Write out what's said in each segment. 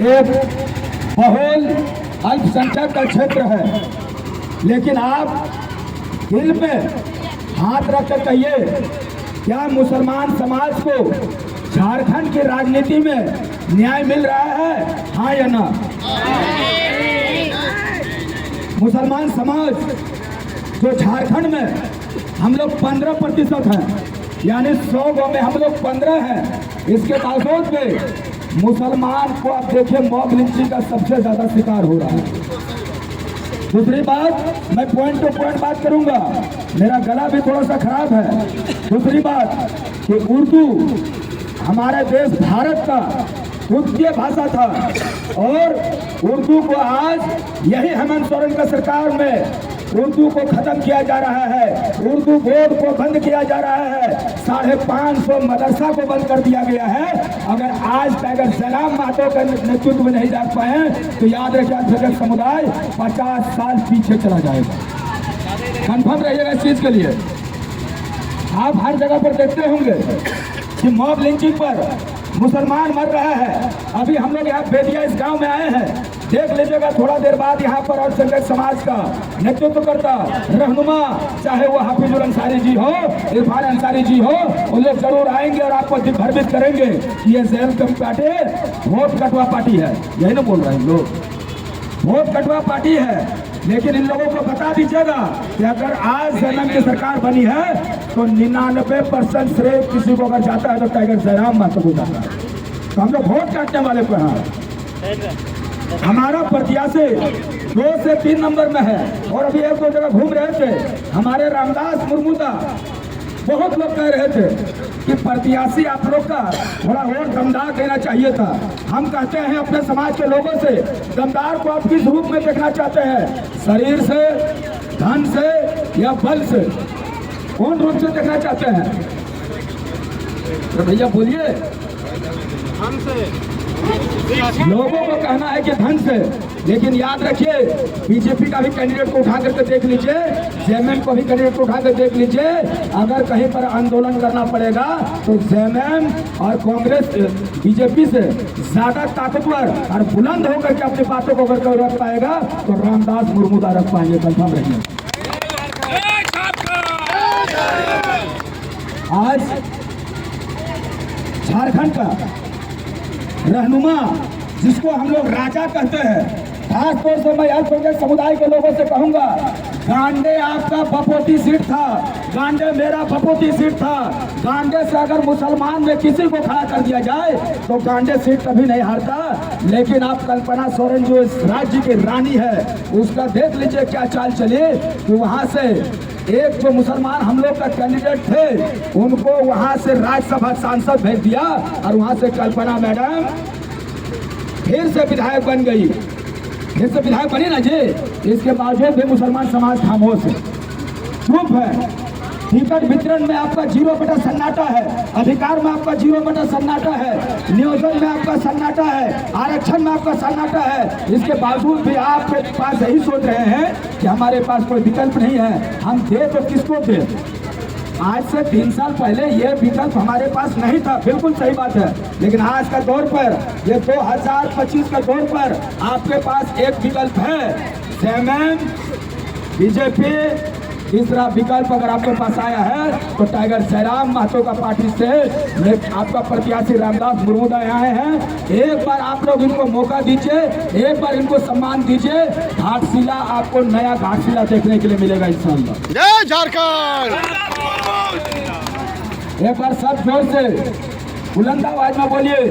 एक बहुल अल्पसंख्यक का क्षेत्र है, लेकिन आप दिल में हाथ रखकर कहिए, क्या मुसलमान समाज को झारखंड की राजनीति में न्याय मिल रहा है, हाँ या ना? मुसलमान समाज जो झारखंड में हम लोग 15% हैं, यानी 100 गाँव में हम लोग 15 हैं। इसके बावजूद भी मुसलमान को आप देखिए मॉब लिंचिंग का सबसे ज्यादा शिकार हो रहा है। दूसरी बात, मैं पॉइंट टू पॉइंट बात करूंगा, मेरा गला भी थोड़ा सा खराब है। दूसरी बात कि उर्दू हमारे देश भारत का द्वितीय भाषा था और उर्दू को आज यही हेमंत सोरेन का सरकार में उर्दू को खत्म किया जा रहा है, उर्दू बोर्ड को बंद किया जा रहा है, 550 मदरसा को बंद कर दिया गया है। अगर आज टाइगर सैराम महतो के नेतृत्व में नहीं रख पाए तो याद रखिए अल्पसंख्यक समुदाय 50 साल पीछे चला जाएगा। कंफर्म रहिएगा इस चीज के लिए। आप हर जगह पर देखते होंगे कि मॉब लिंचिंग पर मुसलमान मर रहा है। अभी हम लोग यहाँ बेदिया इस गांव में आए हैं, देख लीजिएगा थोड़ा देर बाद यहाँ पर अल्पसंख्यक समाज का नेतृत्व करता रहनुमा, चाहे वो हाफिजुल अंसारी जी हो, इरफान अंसारी जी हो, वो लोग जरूर आएंगे और आपको भ्रमित करेंगे कि ये जैन कम पार्टी वोट कटवा पार्टी है। यही ना बोल रहे हैं लोग, वोट कटवा पार्टी है। लेकिन इन लोगों को बता दीजिएगा कि अगर आज जैनम की सरकार बनी है तो 99% श्रेय किसी को अगर जाता है तो टाइगर जयराम महतो को जाता है। तो हम लोग वोट काटने वाले पर हैं। हमारा प्रत्याशी 2 से 3 नंबर में है और अभी 1-2 जगह घूम रहे थे। हमारे रामदास मुर्मू का बहुत लोग कह रहे थे कि प्रत्याशी आप लोग का थोड़ा और दमदार देना चाहिए था। हम कहते हैं अपने समाज के लोगों से, दमदार को आप किस रूप में देखना चाहते हैं, शरीर से, धन से या बल से, कौन रूप से देखना चाहते हैं? तो भैया बोलिए। धन से। लोगों को कहना है कि धन से, लेकिन याद रखिए बीजेपी का भी कैंडिडेट को उठा करके देख लीजिए, जेएमएम को भी कैंडिडेट को उठा कर देख लीजिए। अगर कहीं पर आंदोलन करना पड़ेगा तो जेएमएम और कांग्रेस बीजेपी से ज्यादा ताकतवर और बुलंद होकर के अपनी बातों को अगर रख पाएगा तो रामदास मुर्मू का रख पाएंगे। कंफर्म रहिए। आज झारखंड का रहनुमा, जिसको हम लोग राजा कहते हैं, खासतौर से मैं अल्पसंख्यक समुदाय के लोगों से कहूंगा, गांडे आपका बपोती सीट था, गांडे मेरा बपोती सीट था। गांडे से अगर मुसलमान में किसी को खड़ा कर दिया जाए तो गांडे सीट कभी नहीं हारता। लेकिन आप कल्पना सोरेन जो इस राज्य की रानी है, उसका देख लीजिए क्या चाल चली कि वहां से एक जो मुसलमान हम लोग का कैंडिडेट थे उनको वहां से राज्यसभा सांसद भेज दिया और वहां से कल्पना मैडम फिर से विधायक बन गई। फिर से विधायक बनी ना जी। इसके बावजूद भी मुसलमान समाज खामोश है, चुप है। टिकट वितरण में आपका 0% सन्नाटा है, अधिकार में आपका 0% सन्नाटा है, नियोजन में आपका सन्नाटा है, आरक्षण में आपका सन्नाटा है। इसके बावजूद भी आपके पास यही सोच रहे हैं कि हमारे पास कोई विकल्प नहीं है, हम दे तो किसको दे। आज से 3 साल पहले ये विकल्प हमारे पास नहीं था, बिल्कुल सही बात है। लेकिन आज का दौर पर, ये 2025 का दौर पर आपके पास एक विकल्प है, जेएमएम, बीजेपी। तीसरा विकल्प अगर आपके पास आया है तो टाइगर जयराम महतो का पार्टी से आपका प्रत्याशी रामदास मुर्मू आए हैं। एक बार आप लोग इनको मौका दीजिए, एक बार इनको सम्मान दीजिए। घाटशिला आपको नया घाटशिला देखने के लिए मिलेगा इंशाअल्लाह। जय झारखंड। एक बार सब जोर से बुलंद आवाज में बोलिए,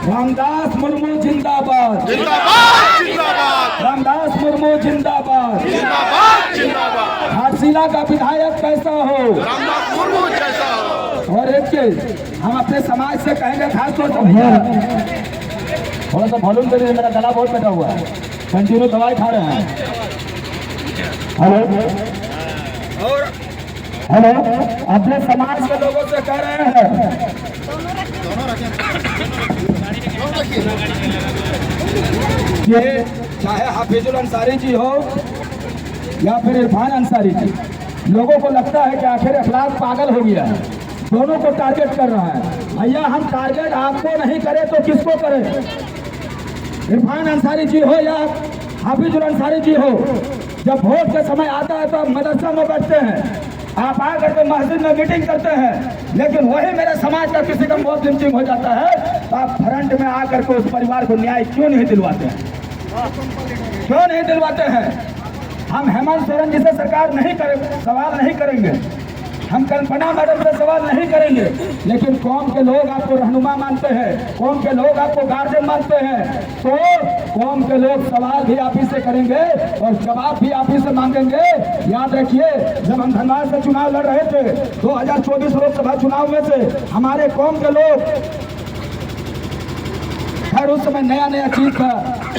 रामदास मुर्मू जिंदाबाद, जिंदाबाद जिंदाबाद, रामदास मुर्मू जिंदाबाद, जिंदाबाद जिंदाबाद। घाटशिला का विधायक कैसा हो, रामदास मुर्मू जैसा हो। और एक चीज हम अपने समाज से कहेंगे, खासतौर से थोड़ा सा वॉल्यूम करिए, मेरा गला बहुत बैठा हुआ है, कंटिन्यू दवाई खा रहे हैं। हेलो हेलो, अपने समाज के लोगों से कह रहे हैं कि चाहे हाफिजुल अंसारी जी हो या फिर इरफान अंसारी जी, लोगों को लगता है कि आखिर अखलाक पागल हो गया है, दोनों को टारगेट कर रहा है। भैया हम टारगेट आपको नहीं करें तो किसको करें? इरफान अंसारी जी हो या हाफिजुल अंसारी जी हो, जब वोट का समय आता है तो आप मदरसा में बैठते हैं, आप आकर के मस्जिद में मीटिंग करते हैं, लेकिन वही मेरे समाज का किसी का बहुत लिंचिंग हो जाता है तो आप फ्रंट में आकर के उस परिवार को न्याय क्यों नहीं दिलवाते हैं? क्यों नहीं दिलवाते हैं? हम हेमंत सोरेन जी से सरकार नहीं करेंगे, सवाल नहीं करेंगे, हम कल्पना मैडम से सवाल नहीं करेंगे, लेकिन कौम के लोग आपको रहनुमा मानते हैं, कौम के लोग आपको गार्जियन मानते हैं, तो कौम के लोग सवाल भी आप ही से करेंगे और जवाब भी आप ही से मांगेंगे। याद रखिए, जब हम धनबाद से चुनाव लड़ रहे थे 2024 लोकसभा चुनाव में से, हमारे कौम के लोग, खैर उस समय नया नया चीज था,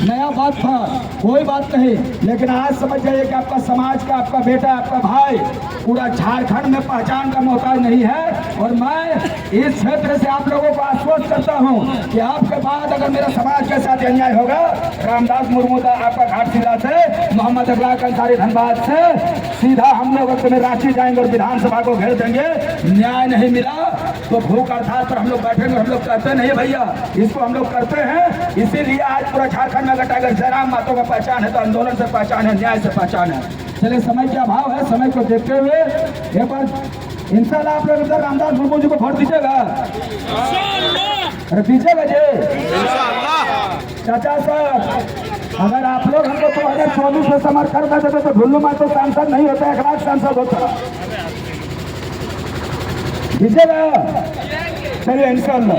नया बात था, कोई बात नहीं, लेकिन आज समझ जाइए कि आपका समाज का, आपका बेटा, आपका भाई पूरा झारखंड में पहचान का मोहताज नहीं है। और मैं इस क्षेत्र से आप लोगों को आश्वस्त करता हूं कि आपके बाद अगर मेरा समाज के साथ अन्याय होगा, रामदास मुर्मू का आपका घाटशिला से, मोहम्मद अखलाक अंसारी धनबाद से सीधा हम लोग अगर रांची जाएंगे और विधानसभा को घेर देंगे। न्याय नहीं मिला तो भूख हड़ताल पर हम लोग बैठेंगे। हम लोग कहते नहीं भैया, इसको हम लोग करते हैं, इसीलिए आज पूरा झारखंड में अगर टाइगर जयराम मातो का पहचान है तो आंदोलन से पहचान है, न्याय से पहचान है। चलिए, समय का अभाव है, समय को देखते हुए एक बार इंशाल्लाह आप लोग इधर रामदास मुर्मू जी को वोट दीजिएगा। अरे दीजिएगा जी चाचा साहब। अगर आप लोग हमको 2024 में समर्थन कर देते तो ढुल्लू मातो सांसद नहीं होता, अखलाक सांसद होता। दीजिएगा, चलिए इंशाल्लाह।